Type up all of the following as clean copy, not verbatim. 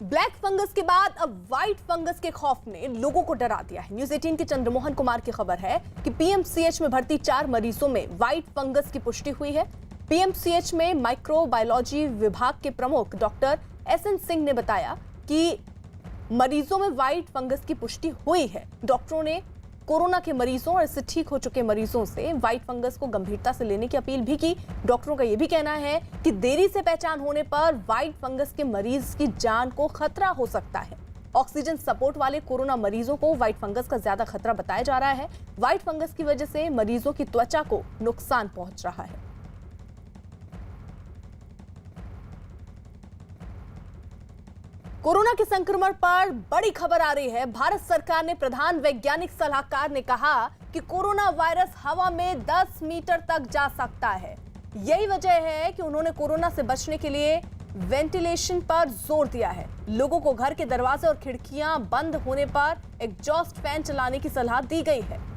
Black fungus के बाद अब व्हाइट फंगस के खौफ ने लोगों को डरा दिया है। न्यूज़ 18 के चंद्रमोहन कुमार की खबर है कि पीएमसीएच में भर्ती 4 मरीजों में व्हाइट फंगस की पुष्टि हुई है। पीएमसीएच में माइक्रोबायोलॉजी विभाग के प्रमुख डॉक्टर एसएन सिंह ने बताया कि मरीजों में व्हाइट फंगस की पुष्टि हुई है। डॉक्टरों ने कोरोना के मरीजों और इससे ठीक हो चुके मरीजों से व्हाइट फंगस को गंभीरता से लेने की अपील भी की। डॉक्टरों का यह भी कहना है कि देरी से पहचान होने पर व्हाइट फंगस के मरीज की जान को खतरा हो सकता है। ऑक्सीजन सपोर्ट वाले कोरोना मरीजों को व्हाइट फंगस का ज्यादा खतरा बताया जा रहा है। व्हाइट फंगस की वजह से मरीजों की त्वचा को नुकसान पहुंच रहा है। कोरोना के संक्रमण पर बड़ी खबर आ रही है। भारत सरकार ने प्रधान वैज्ञानिक सलाहकार ने कहा कि कोरोना वायरस हवा में 10 मीटर तक जा सकता है। यही वजह है कि उन्होंने कोरोना से बचने के लिए वेंटिलेशन पर जोर दिया है। लोगों को घर के दरवाजे और खिड़कियां बंद होने पर एग्जॉस्ट फैन चलाने की सलाह दी गई है।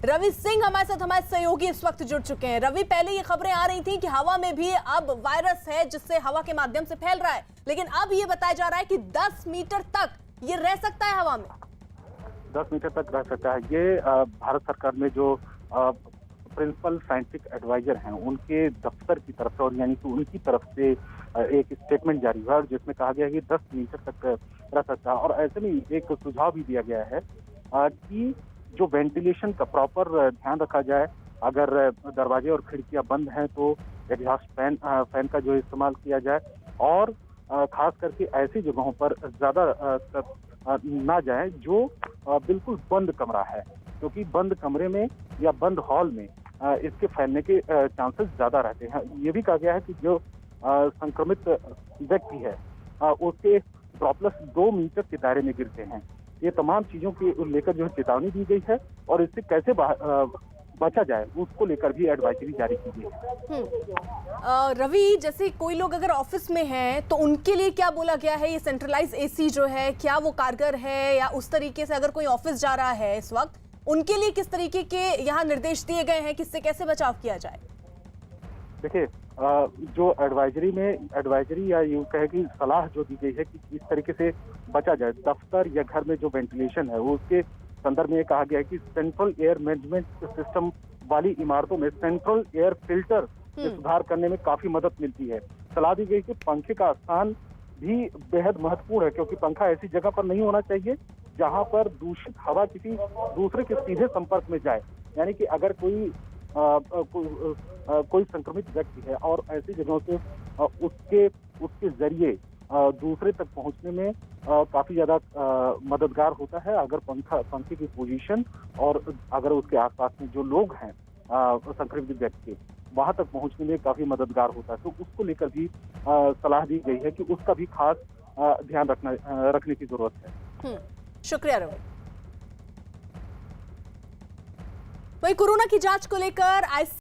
रवि सिंह हमारे साथ, हमारे सहयोगी इस वक्त जुड़ चुके हैं। रवि, पहले ये खबरें आ रही थी कि हवा में भी अब वायरस है जिससे हवा के माध्यम से फैल रहा है, लेकिन अब ये बताया जा रहा है कि 10 मीटर तक ये रह सकता है हवा में। 10 मीटर तक रह सकता है। ये भारत सरकार में जो प्रिंसिपल साइंटिफिक एडवाइजर हैं उनके दफ्तर की तरफ से और यानी कि उनकी तरफ से एक स्टेटमेंट जारी हुआ जिसमें कहा गया है कि 10 मीटर तक रह सकता है। और ऐसे में एक सुझाव भी दिया गया है कि जो वेंटिलेशन का प्रॉपर ध्यान रखा जाए। अगर दरवाजे और खिड़कियां बंद हैं तो एग्जॉस्ट फैन का जो इस्तेमाल किया जाए और खास करके ऐसी जगहों पर ज्यादा ना जाए जो बिल्कुल बंद कमरा है, क्योंकि बंद कमरे में या बंद हॉल में इसके फैलने के चांसेस ज्यादा रहते हैं। ये भी कहा गया है कि जो संक्रमित व्यक्ति है उसके ड्रॉपलेट्स 2 मीटर के दायरे में गिरते हैं। ये तमाम चीजों को लेकर जो चेतावनी दी गई है और इससे कैसे बचा जाए उसको लेकर भी एडवाइजरी जारी की गई है। रवि, जैसे कोई लोग अगर ऑफिस में हैं तो उनके लिए क्या बोला गया है? ये सेंट्रलाइज एसी जो है क्या वो कारगर है, या उस तरीके से अगर कोई ऑफिस जा रहा है इस वक्त उनके लिए किस तरीके के यहाँ निर्देश दिए गए हैं, किससे कैसे बचाव किया जाए? देखिए, जो एडवाइजरी या यूं कहे कि सलाह जो दी गई है कि इस तरीके से बचा जाए, दफ्तर या घर में जो वेंटिलेशन है उसके संदर्भ में ये कहा गया है कि सेंट्रल एयर मैनेजमेंट सिस्टम वाली इमारतों में सेंट्रल एयर फिल्टर में सुधार करने में काफी मदद मिलती है। सलाह दी गई कि पंखे का स्थान भी बेहद महत्वपूर्ण है, क्योंकि पंखा ऐसी जगह पर नहीं होना चाहिए जहां पर दूषित हवा किसी दूसरे के सीधे संपर्क में जाए। यानी कि अगर कोई संक्रमित व्यक्ति है और ऐसी जगहों से उसके जरिए दूसरे तक पहुंचने में काफी ज्यादा मददगार होता है। अगर पंखे की पोजीशन और अगर उसके आसपास में जो लोग हैं संक्रमित व्यक्ति वहां तक पहुंचने में काफी मददगार होता है, तो उसको लेकर भी सलाह दी गई है कि उसका भी खास ध्यान रखने की जरूरत है। शुक्रिया रवि। वही कोरोना की जांच को लेकर